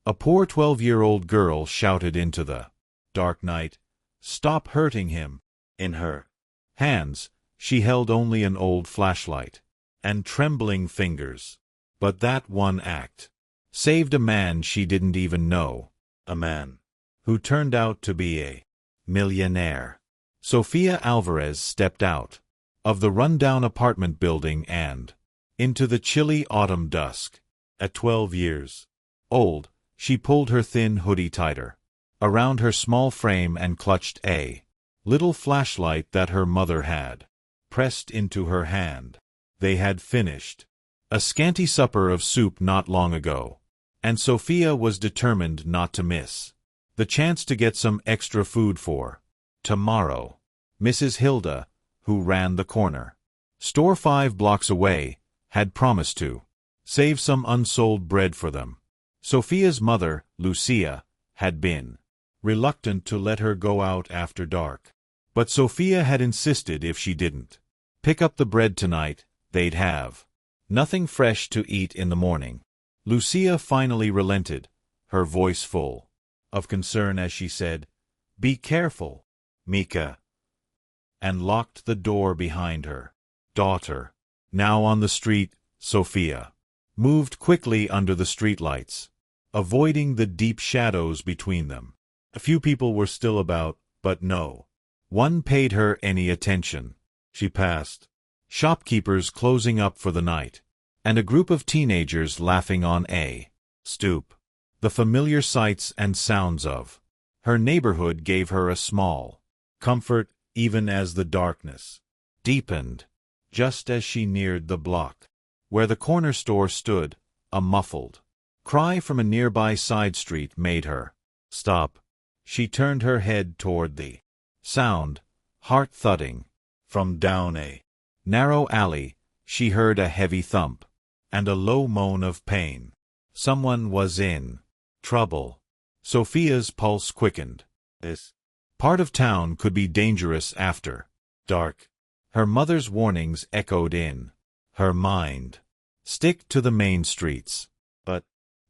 A poor 12-year-old girl shouted into the dark night, "Stop hurting him!" In her hands, she held only an old flashlight and trembling fingers. But that one act saved a man she didn't even know. A man who turned out to be a millionaire. Sofia Alvarez stepped out of the rundown apartment building and into the chilly autumn dusk. At 12 years old, she pulled her thin hoodie tighter around her small frame and clutched a little flashlight that her mother had pressed into her hand. They had finished a scanty supper of soup not long ago, and Sofia was determined not to miss the chance to get some extra food for tomorrow. Mrs. Hilda, who ran the corner store 5 blocks away, had promised to save some unsold bread for them. Sofia's mother, Lucia, had been reluctant to let her go out after dark, but Sofia had insisted if she didn't pick up the bread tonight, they'd have nothing fresh to eat in the morning. Lucia finally relented, her voice full of concern as she said, "Be careful, Mika," and locked the door behind her daughter. Now on the street, Sofia moved quickly under the streetlights, avoiding the deep shadows between them. A few people were still about, but no one paid her any attention. She passed shopkeepers closing up for the night, and a group of teenagers laughing on a stoop. The familiar sights and sounds of her neighborhood gave her a small comfort, even as the darkness deepened. Just as she neared the block where the corner store stood, a muffled cry from a nearby side street made her stop. She turned her head toward the sound, heart thudding. From down a narrow alley, she heard a heavy thump and a low moan of pain. Someone was in trouble. Sofia's pulse quickened. This part of town could be dangerous after dark. Her mother's warnings echoed in her mind. Stick to the main streets. But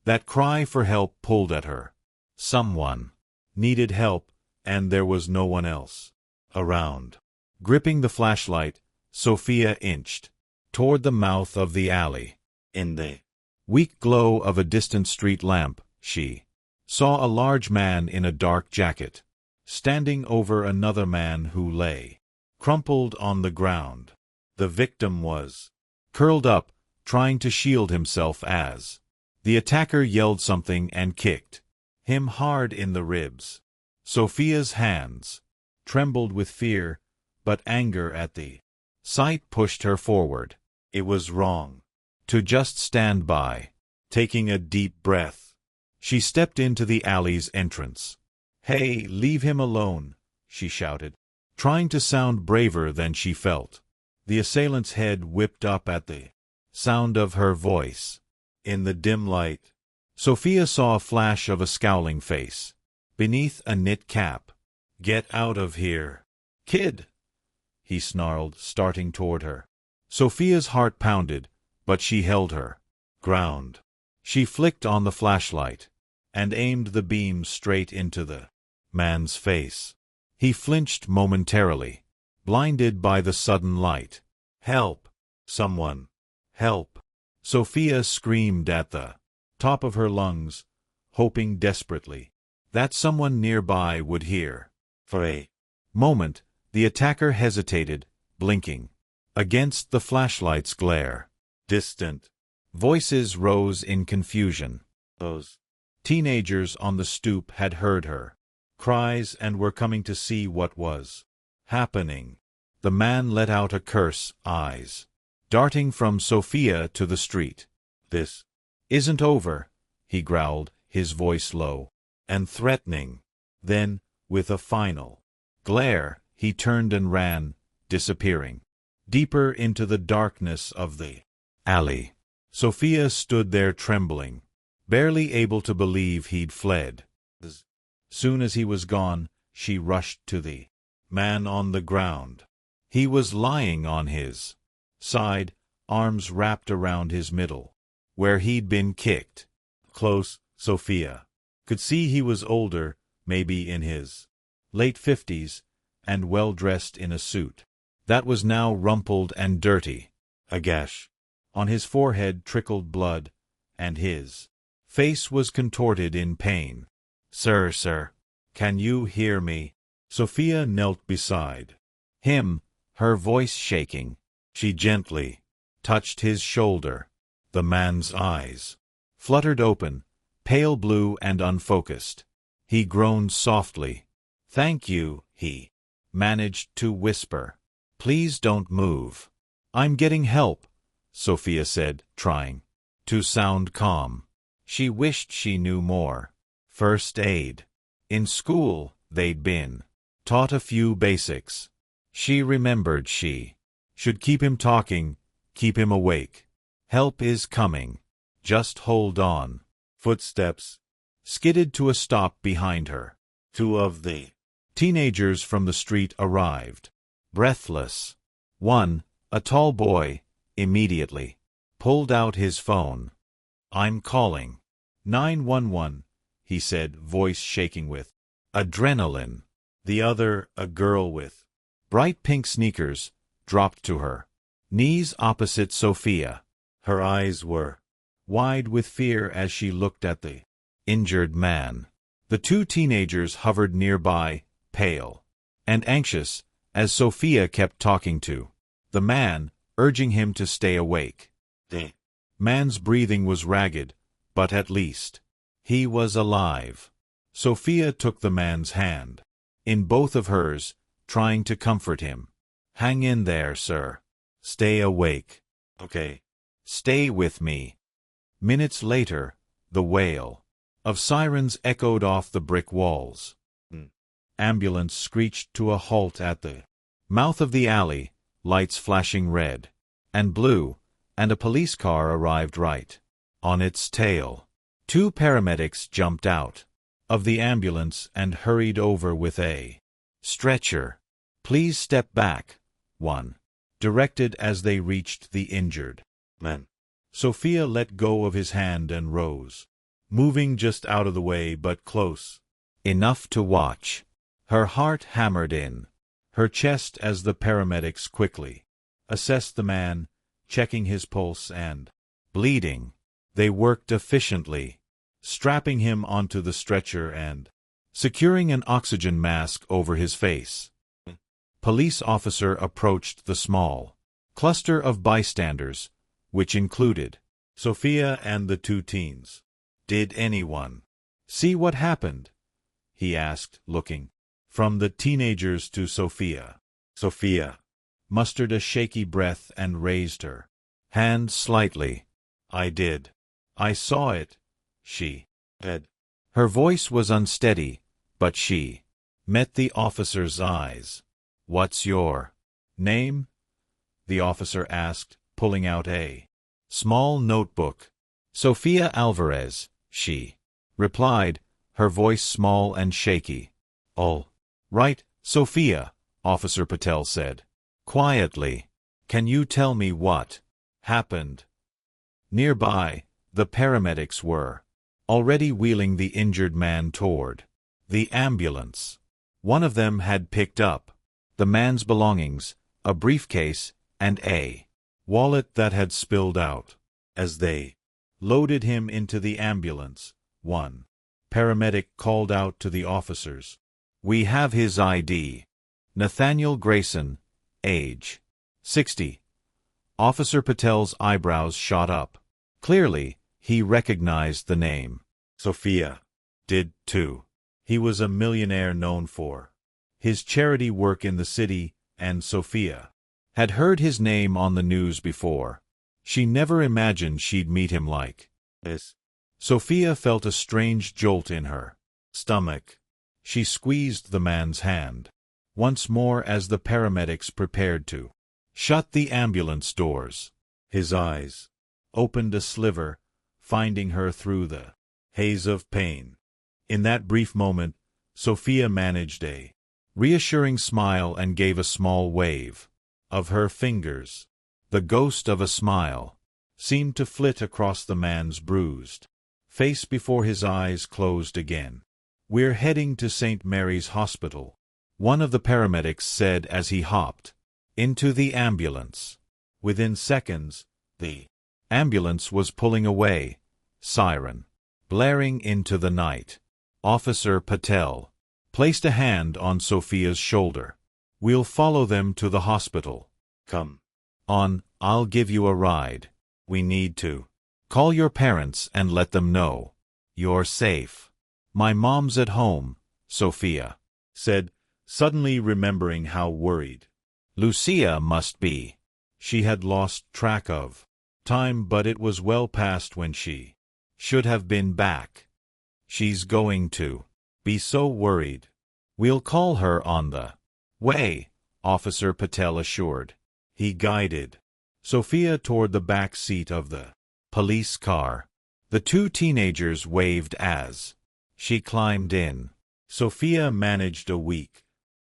that cry for help pulled at her. Someone needed help, and there was no one else around. Gripping the flashlight, Sofia inched toward the mouth of the alley. In the weak glow of a distant street lamp, she saw a large man in a dark jacket standing over another man who lay crumpled on the ground. The victim was curled up, trying to shield himself as the attacker yelled something and kicked him hard in the ribs. Sofia's hands trembled with fear, but anger at the sight pushed her forward. It was wrong to just stand by. Taking a deep breath, she stepped into the alley's entrance. "Hey, leave him alone," she shouted, trying to sound braver than she felt. The assailant's head whipped up at the sound of her voice. In the dim light, Sofia saw a flash of a scowling face beneath a knit cap. "Get out of here, kid," he snarled, starting toward her. Sofia's heart pounded, but she held her ground. She flicked on the flashlight and aimed the beam straight into the man's face. He flinched momentarily, blinded by the sudden light. "Help! Someone! Help!" Sofia screamed at the top of her lungs, hoping desperately that someone nearby would hear. For a moment, the attacker hesitated, blinking against the flashlight's glare. Distant voices rose in confusion. Those teenagers on the stoop had heard her cries and were coming to see what was happening. The man let out a curse, eyes darting from Sofia to the street. "This isn't over," he growled, his voice low and threatening. Then, with a final glare, he turned and ran, disappearing deeper into the darkness of the alley. Sofia stood there trembling, barely able to believe he'd fled. As soon as he was gone, she rushed to the man on the ground. He was lying on his side, arms wrapped around his middle, where he'd been kicked. Close, Sophia could see he was older, maybe in his late 50s, and well-dressed in a suit that was now rumpled and dirty. A gash on his forehead trickled blood, and his face was contorted in pain. Sir, can you hear me? Sophia knelt beside him, her voice shaking. She gently touched his shoulder. The man's eyes fluttered open, pale blue and unfocused. He groaned softly. "Thank you," he managed to whisper. "Please don't move." "I'm getting help," Sophia said, trying to sound calm. She wished she knew more. First aid. In school, they'd been taught a few basics. She remembered she should keep him talking, keep him awake. "Help is coming. Just hold on." Footsteps skidded to a stop behind her. Two of the teenagers from the street arrived, breathless. One, a tall boy, immediately pulled out his phone. "I'm calling 911, he said, voice shaking with adrenaline. The other, a girl with bright pink sneakers, dropped to her knees opposite Sophia. Her eyes were wide with fear as she looked at the injured man. The two teenagers hovered nearby, pale and anxious, as Sophia kept talking to the man, urging him to stay awake. The man's breathing was ragged, but at least he was alive. Sophia took the man's hand in both of hers, trying to comfort him. "Hang in there, sir. Stay awake. Okay. Stay with me." Minutes later, the wail of sirens echoed off the brick walls. Ambulance screeched to a halt at the mouth of the alley, lights flashing red and blue, and a police car arrived right on its tail. Two paramedics jumped out of the ambulance and hurried over with a stretcher. "Please step back," one directed as they reached the injured man. Sophia let go of his hand and rose, moving just out of the way but close enough to watch. Her heart hammered in her chest as the paramedics quickly assessed the man, checking his pulse and bleeding. They worked efficiently, strapping him onto the stretcher and securing an oxygen mask over his face. Police officer approached the small cluster of bystanders, which included Sophia and the two teens. "Did anyone see what happened?" he asked, looking from the teenagers to Sophia. Sophia mustered a shaky breath and raised her hand slightly. "I did. I saw it," she said. Her voice was unsteady, but she met the officer's eyes. "What's your name?" the officer asked, pulling out a small notebook. "Sophia Alvarez," she replied, her voice small and shaky. "All right, Sophia," Officer Patel said quietly. "Can you tell me what happened?" Nearby, the paramedics were already wheeling the injured man toward the ambulance. One of them had picked up the man's belongings, a briefcase, and a wallet that had spilled out. As they loaded him into the ambulance, one paramedic called out to the officers, "We have his ID. Nathaniel Grayson, age 60. Officer Patel's eyebrows shot up. Clearly, he recognized the name. Sophia did too. He was a millionaire known for his charity work in the city, and Sophia had heard his name on the news before. She never imagined she'd meet him like this. Sophia felt a strange jolt in her stomach. She squeezed the man's hand once more as the paramedics prepared to shut the ambulance doors. His eyes opened a sliver, finding her through the haze of pain. In that brief moment, Sophia managed a reassuring smile and gave a small wave of her fingers. The ghost of a smile seemed to flit across the man's bruised face before his eyes closed again. "We're heading to St. Mary's Hospital," one of the paramedics said as he hopped into the ambulance. Within seconds, the ambulance was pulling away, siren blaring into the night. Officer Patel placed a hand on Sophia's shoulder. "We'll follow them to the hospital. Come on, I'll give you a ride. We need to call your parents and let them know you're safe." "My mom's at home," Sophia said, suddenly remembering how worried Lucia must be. She had lost track of time, but it was well past when she should have been back. "She's going to be so worried." "We'll call her on the way," Officer Patel assured. He guided Sophia toward the back seat of the police car. The two teenagers waved as she climbed in. Sophia managed a weak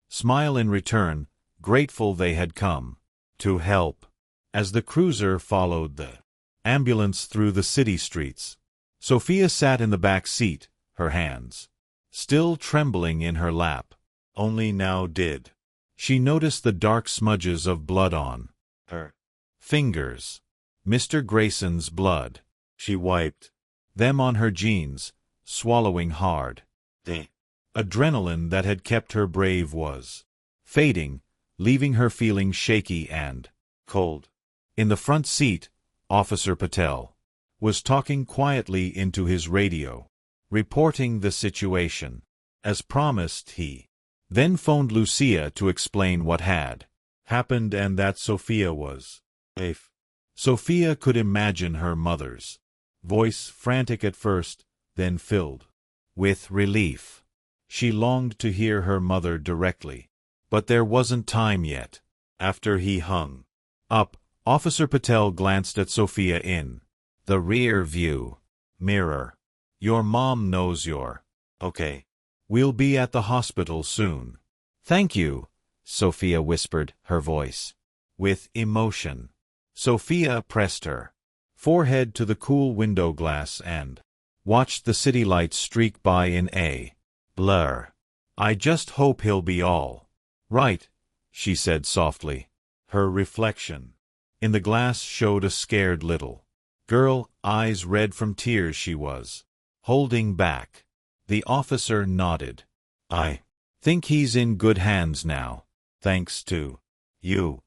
smile in return, grateful they had come to help. As the cruiser followed the ambulance through the city streets, Sophia sat in the back seat, her hands still trembling in her lap. Only now did she notice the dark smudges of blood on her fingers. Mr. Grayson's blood. She wiped them on her jeans, swallowing hard. The adrenaline that had kept her brave was fading, leaving her feeling shaky and cold. In the front seat, Officer Patel was talking quietly into his radio, reporting the situation. As promised, he then phoned Lucia to explain what had happened and that Sophia was safe. Sophia could imagine her mother's voice, frantic at first, then filled with relief. She longed to hear her mother directly, but there wasn't time yet. After he hung up, Officer Patel glanced at Sophia in the rear view mirror. "Your mom knows you're okay. We'll be at the hospital soon." "Thank you," Sophia whispered, her voice with emotion. Sophia pressed her forehead to the cool window glass and watched the city lights streak by in a blur. "I just hope he'll be all right," she said softly. Her reflection in the glass showed a scared little girl, eyes red from tears she was holding back. The officer nodded. "I think he's in good hands now, thanks to you."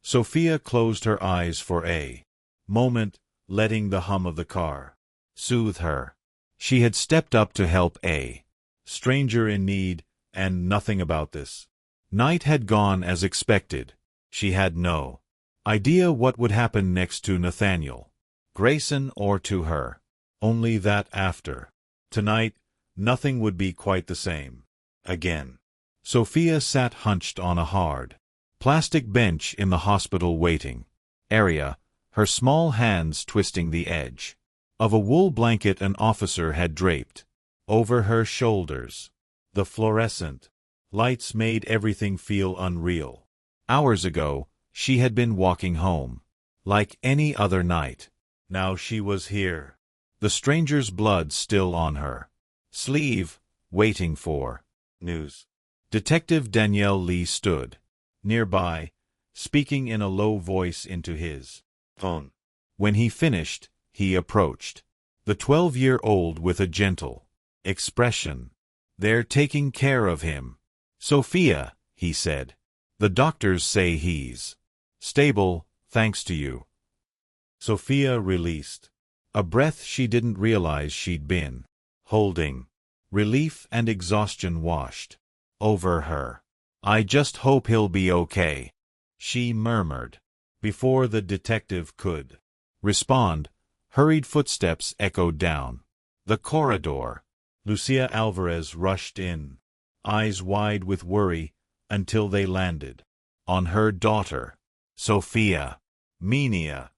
Sophia closed her eyes for a moment, letting the hum of the car soothe her. She had stepped up to help a stranger in need, and nothing about this night had gone as expected. She had no idea what would happen next to Nathaniel Grayson or to her, only that after tonight, nothing would be quite the same again. Sophia sat hunched on a hard plastic bench in the hospital waiting area, her small hands twisting the edge of a wool blanket an officer had draped over her shoulders. The fluorescent lights made everything feel unreal. Hours ago, she had been walking home like any other night. Now she was here, the stranger's blood still on her sleeve, waiting for news. Detective Danielle Lee stood nearby, speaking in a low voice into his phone. When he finished, he approached the 12-year-old with a gentle expression. "They're taking care of him, Sophia," he said. "The doctors say he's stable, thanks to you." Sophia released a breath she didn't realize she'd been holding. Relief and exhaustion washed over her. "I just hope he'll be okay," she murmured. Before the detective could respond, hurried footsteps echoed down the corridor. Lucia Alvarez rushed in, eyes wide with worry, until they landed on her daughter. "Sophia, Menia,"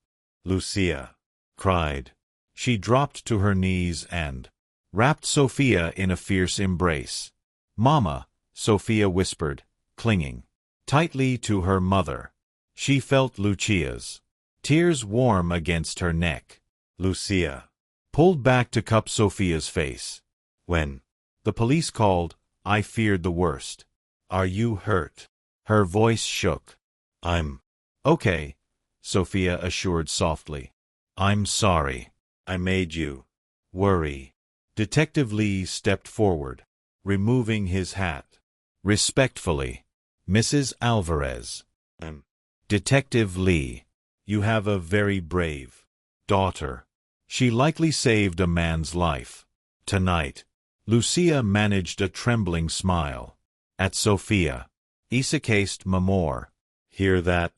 Lucia cried. She dropped to her knees and wrapped Sophia in a fierce embrace. "Mama," Sophia whispered, clinging tightly to her mother. She felt Lucia's tears warm against her neck. "Lucia, pulled back to cup Sophia's face. When the police called, I feared the worst. Are you hurt? Her voice shook. I'm okay, Sophia assured softly. I'm sorry. I made you worry. Detective Lee stepped forward, removing his hat. Respectfully, Mrs. Alvarez. Detective Lee, you have a very brave daughter. She likely saved a man's life. Tonight, Lucia managed a trembling smile. At Sophia. Isakast Mamor. Hear that?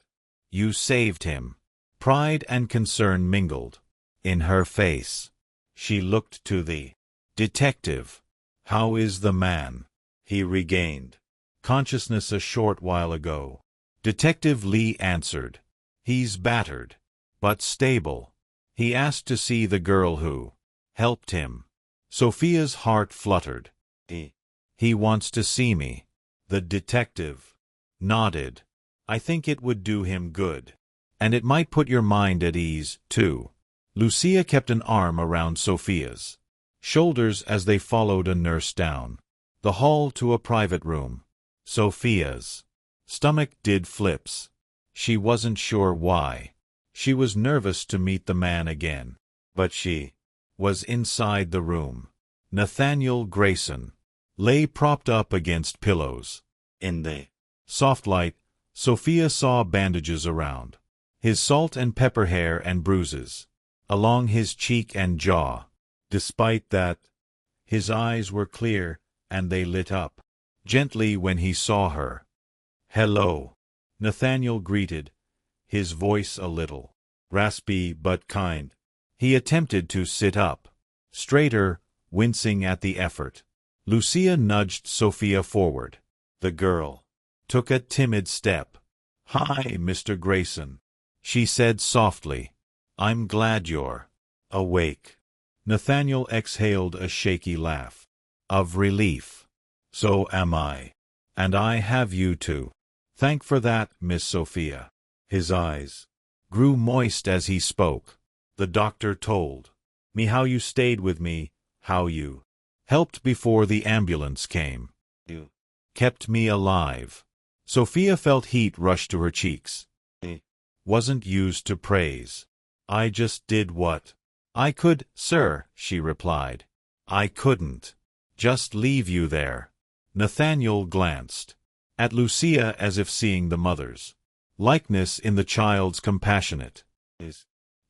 You saved him. Pride and concern mingled in her face. She looked to the detective. How is the man? He regained consciousness a short while ago. Detective Lee answered. He's battered, but stable. He asked to see the girl who helped him. Sophia's heart fluttered. He wants to see me. The detective nodded. I think it would do him good. And it might put your mind at ease, too. Lucia kept an arm around Sophia's shoulders as they followed a nurse down the hall to a private room. Sophia's stomach did flips. She wasn't sure why. She was nervous to meet the man again. But she was inside the room. Nathaniel Grayson lay propped up against pillows. In the soft light, Sophia saw bandages around his salt and pepper hair and bruises along his cheek and jaw. Despite that, his eyes were clear and they lit up gently when he saw her. Hello, Nathaniel greeted, his voice a little raspy but kind. He attempted to sit up straighter, wincing at the effort. Lucia nudged Sophia forward. The girl took a timid step. Hi, Mr. Grayson, she said softly. I'm glad you're awake. Nathaniel exhaled a shaky laugh of relief. So am I. And I have you to thank for that, Miss Sophia. His eyes grew moist as he spoke. The doctor told me how you stayed with me, how you helped before the ambulance came. You kept me alive. Sophia felt heat rush to her cheeks. Wasn't used to praise. I just did what I could, sir, she replied. I couldn't just leave you there. Nathaniel glanced at Lucia as if seeing the mother's likeness in the child's compassionate.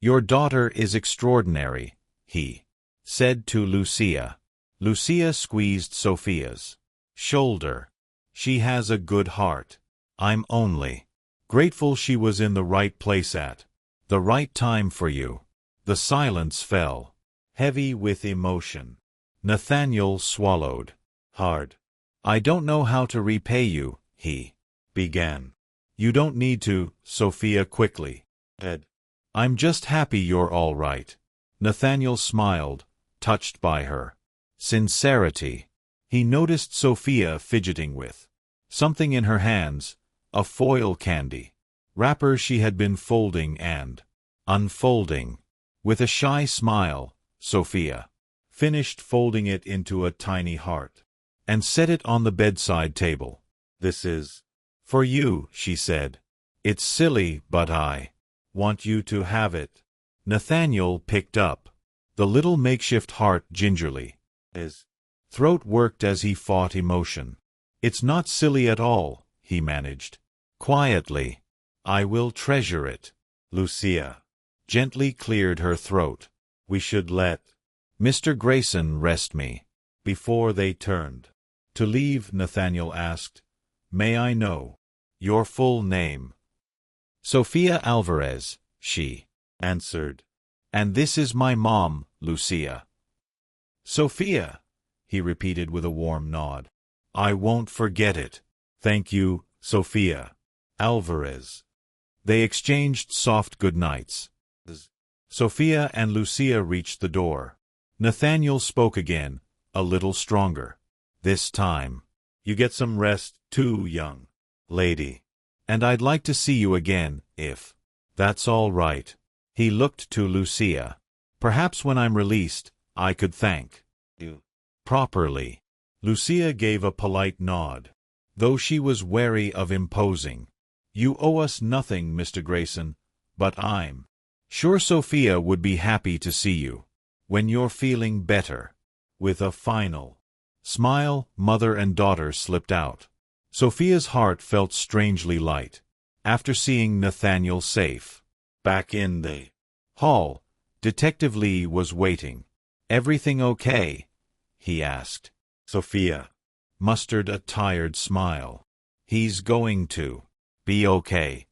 Your daughter is extraordinary, he said to Lucia. Lucia squeezed Sophia's shoulder. She has a good heart. I'm only grateful she was in the right place at the right time for you. The silence fell, heavy with emotion. Nathaniel swallowed hard. I don't know how to repay you, he began. You don't need to, Sophia quickly said. I'm just happy you're all right. Nathaniel smiled, touched by her sincerity. He noticed Sophia fidgeting with something in her hands, a foil candy wrapper she had been folding and unfolding. With a shy smile, Sophia finished folding it into a tiny heart and set it on the bedside table. This is for you, she said. It's silly, but I want you to have it. Nathaniel picked up the little makeshift heart gingerly. His throat worked as he fought emotion. It's not silly at all, he managed quietly. I will treasure it. Lucia gently cleared her throat. We should let Mr. Grayson rest me. Before they turned to leave, Nathaniel asked, May I know your full name? Sophia Alvarez, she answered. And this is my mom, Lucia. Sophia, he repeated with a warm nod. I won't forget it. Thank you, Sophia Alvarez. They exchanged soft goodnights. Sophia and Lucia reached the door. Nathaniel spoke again, a little stronger. This time, you get some rest too, young lady. And I'd like to see you again, if that's all right. He looked to Lucia. Perhaps when I'm released, I could thank you properly. Lucia gave a polite nod, though she was wary of imposing. You owe us nothing, Mr. Grayson, but I'm sure Sophia would be happy to see you when you're feeling better. With a final smile, mother and daughter slipped out. Sophia's heart felt strangely light after seeing Nathaniel safe. Back in the hall, Detective Lee was waiting. Everything okay? He asked. Sophia mustered a tired smile. He's going to be okay.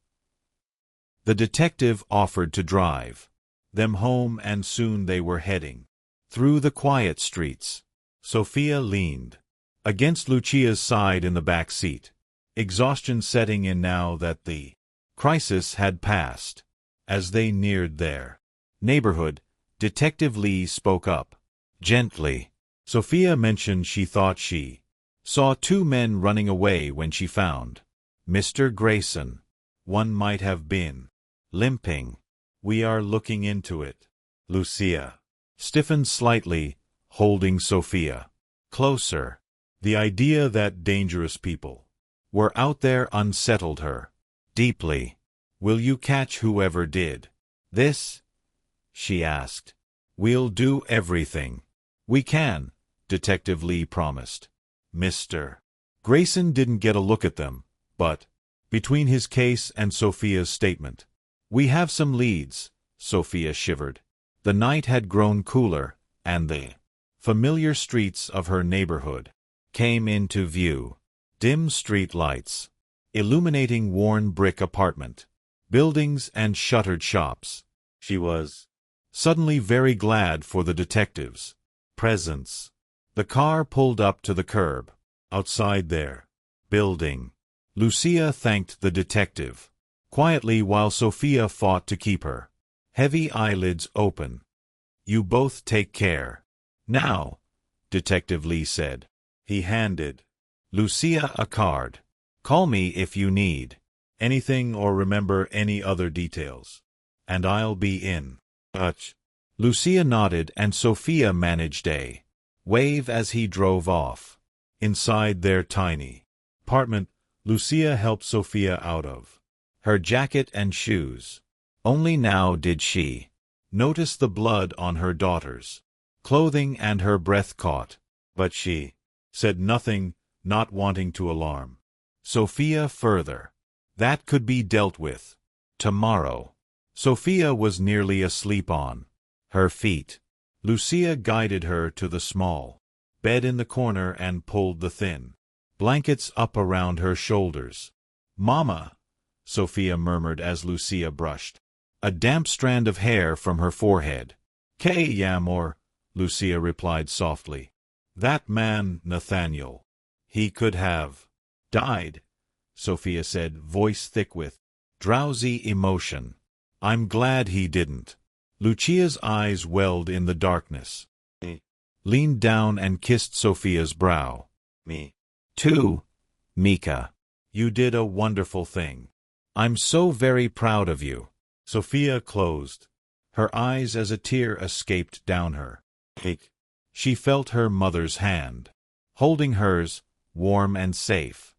The detective offered to drive them home, and soon they were heading through the quiet streets. Sophia leaned against Lucia's side in the back seat, exhaustion setting in now that the crisis had passed. As they neared their neighborhood, Detective Lee spoke up gently. Sophia mentioned she thought she saw two men running away when she found Mr. Grayson. One might have been limping. We are looking into it. Lucia stiffened slightly, holding Sophia closer. The idea that dangerous people were out there unsettled her deeply. Will you catch whoever did this? She asked. We'll do everything we can, Detective Lee promised. Mr. Grayson didn't get a look at them, but between his case and Sophia's statement, we have some leads. Sophia shivered. The night had grown cooler, and the familiar streets of her neighborhood came into view. Dim street lights illuminating worn brick apartment buildings and shuttered shops. She was suddenly very glad for the detective's presence. The car pulled up to the curb outside their building. Lucia thanked the detective quietly while Sophia fought to keep her heavy eyelids open. You both take care. Now, Detective Lee said. He handed Lucia a card. Call me if you need anything or remember any other details, and I'll be in touch. Lucia nodded, and Sophia managed a wave as he drove off. Inside their tiny apartment, Lucia helped Sophia out of her jacket and shoes. Only now did she notice the blood on her daughter's clothing, and her breath caught, but she said nothing, not wanting to alarm Sophia further. That could be dealt with tomorrow. Sophia was nearly asleep on her feet. Lucia guided her to the small bed in the corner and pulled the thin blankets up around her shoulders. Mama, Sophia murmured as Lucia brushed a damp strand of hair from her forehead. "Kay Yamor," Lucia replied softly. "That man, Nathaniel, he could have died," Sophia said, voice thick with drowsy emotion. "I'm glad he didn't." Lucia's eyes welled in the darkness. He leaned down and kissed Sophia's brow. "Me too, Mika. You did a wonderful thing. I'm so very proud of you." Sophia closed her eyes as a tear escaped down her cheek. She felt her mother's hand holding hers, warm and safe.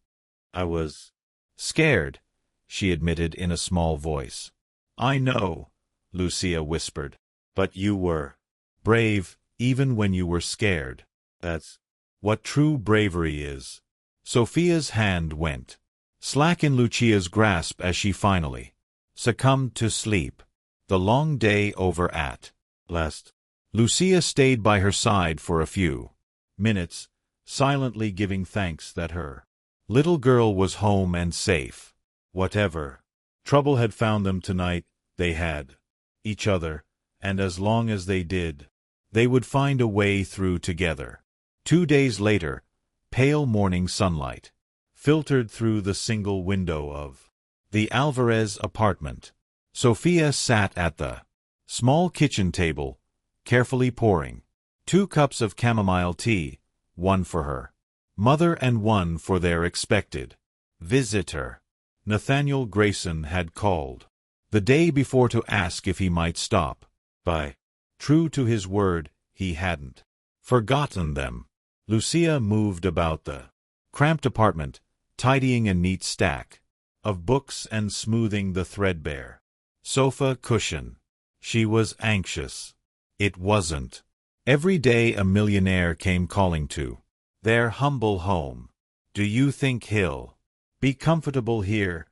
"I was scared," she admitted in a small voice. "I know," Lucia whispered. "But you were brave, even when you were scared. That's what true bravery is." Sophia's hand went slack in Lucia's grasp as she finally succumbed to sleep. The long day over at last. Lucia stayed by her side for a few minutes, silently giving thanks that her little girl was home and safe. Whatever trouble had found them tonight, they had each other, and as long as they did, they would find a way through together. 2 days later, pale morning sunlight filtered through the single window of the Alvarez apartment. Sophia sat at the small kitchen table, carefully pouring 2 cups of chamomile tea, one for her mother and one for their expected visitor. Nathaniel Grayson had called the day before to ask if he might stop by. True to his word, he hadn't forgotten them. Lucia moved about the cramped apartment, tidying a neat stack of books and smoothing the threadbare sofa cushion. She was anxious. It wasn't every day a millionaire came calling to their humble home. "Do you think he'll be comfortable here?"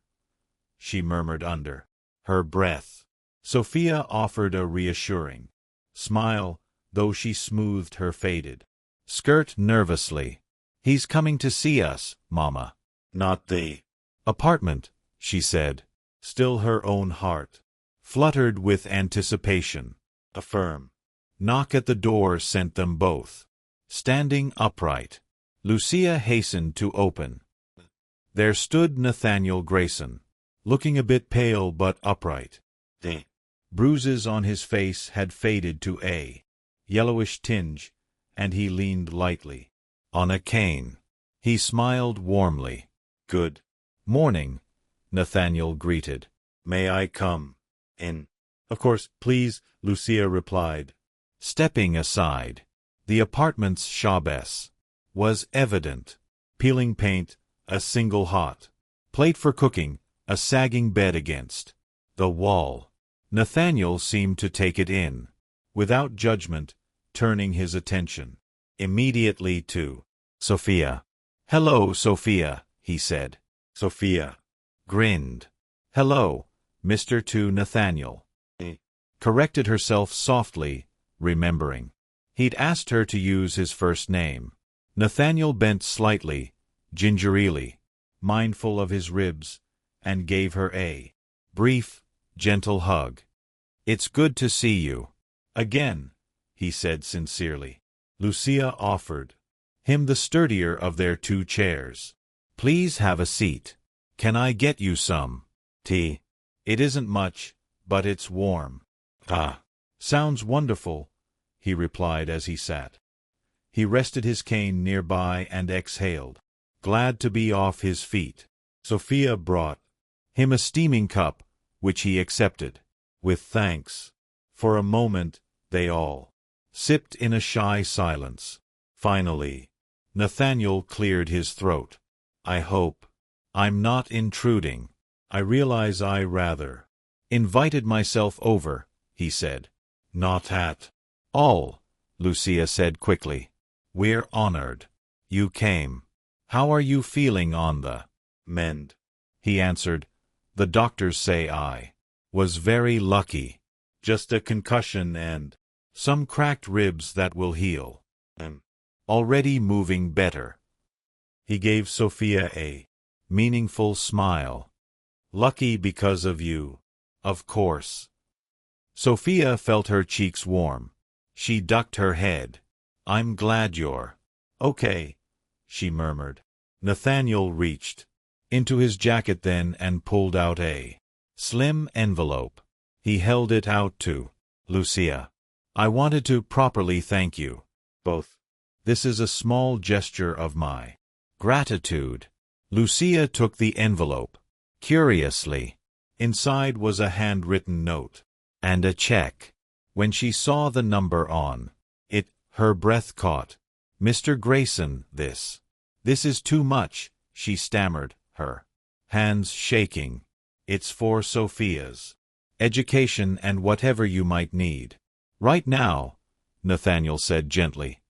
she murmured under her breath. Sophia offered a reassuring smile, though she smoothed her faded skirt nervously. "He's coming to see us, Mama." "Not the apartment," she said. Still her own heart fluttered with anticipation. A firm knock at the door sent them both standing upright. Lucia hastened to open. There stood Nathaniel Grayson, looking a bit pale but upright. The bruises on his face had faded to a yellowish tinge, and he leaned lightly on a cane. He smiled warmly. "Good morning," Nathaniel greeted. "May I come in?" "Of course, please," Lucia replied, stepping aside. The apartment's shabbos was evident. Peeling paint, a single hot plate for cooking, a sagging bed against the wall. Nathaniel seemed to take it in, without judgment, turning his attention immediately to Sophia. "Hello, Sophia," he said. Sophia grinned. "Hello, Mr. to Nathaniel." He corrected herself softly, remembering he'd asked her to use his first name. Nathaniel bent slightly, gingerly, mindful of his ribs, and gave her a brief, gentle hug. "It's good to see you again," he said sincerely. Lucia offered him the sturdier of their two chairs. "Please have a seat. Can I get you some tea? It isn't much, but it's warm." "Ah, sounds wonderful," he replied as he sat. He rested his cane nearby and exhaled, glad to be off his feet. Sophia brought him a steaming cup, which he accepted with thanks. For a moment, they all sipped in a shy silence. Finally, Nathaniel cleared his throat. "I hope I'm not intruding. I realize I rather invited myself over," he said. "Not at all," Lucia said quickly. "We're honored you came. How are you feeling on the mend?" He answered. "The doctors say I was very lucky. Just a concussion and some cracked ribs that will heal. I'm already moving better." He gave Sophia a meaningful smile. "Lucky because of you, of course." Sophia felt her cheeks warm. She ducked her head. "I'm glad you're okay," she murmured. Nathaniel reached into his jacket then and pulled out a slim envelope. He held it out to Lucia. "I wanted to properly thank you both. This is a small gesture of my gratitude." Lucia took the envelope curiously. Inside was a handwritten note and a check. When she saw the number on it, her breath caught. "Mr. Grayson, this is too much," she stammered, her hands shaking. "It's for Sophia's education and whatever you might need right now," Nathaniel said gently.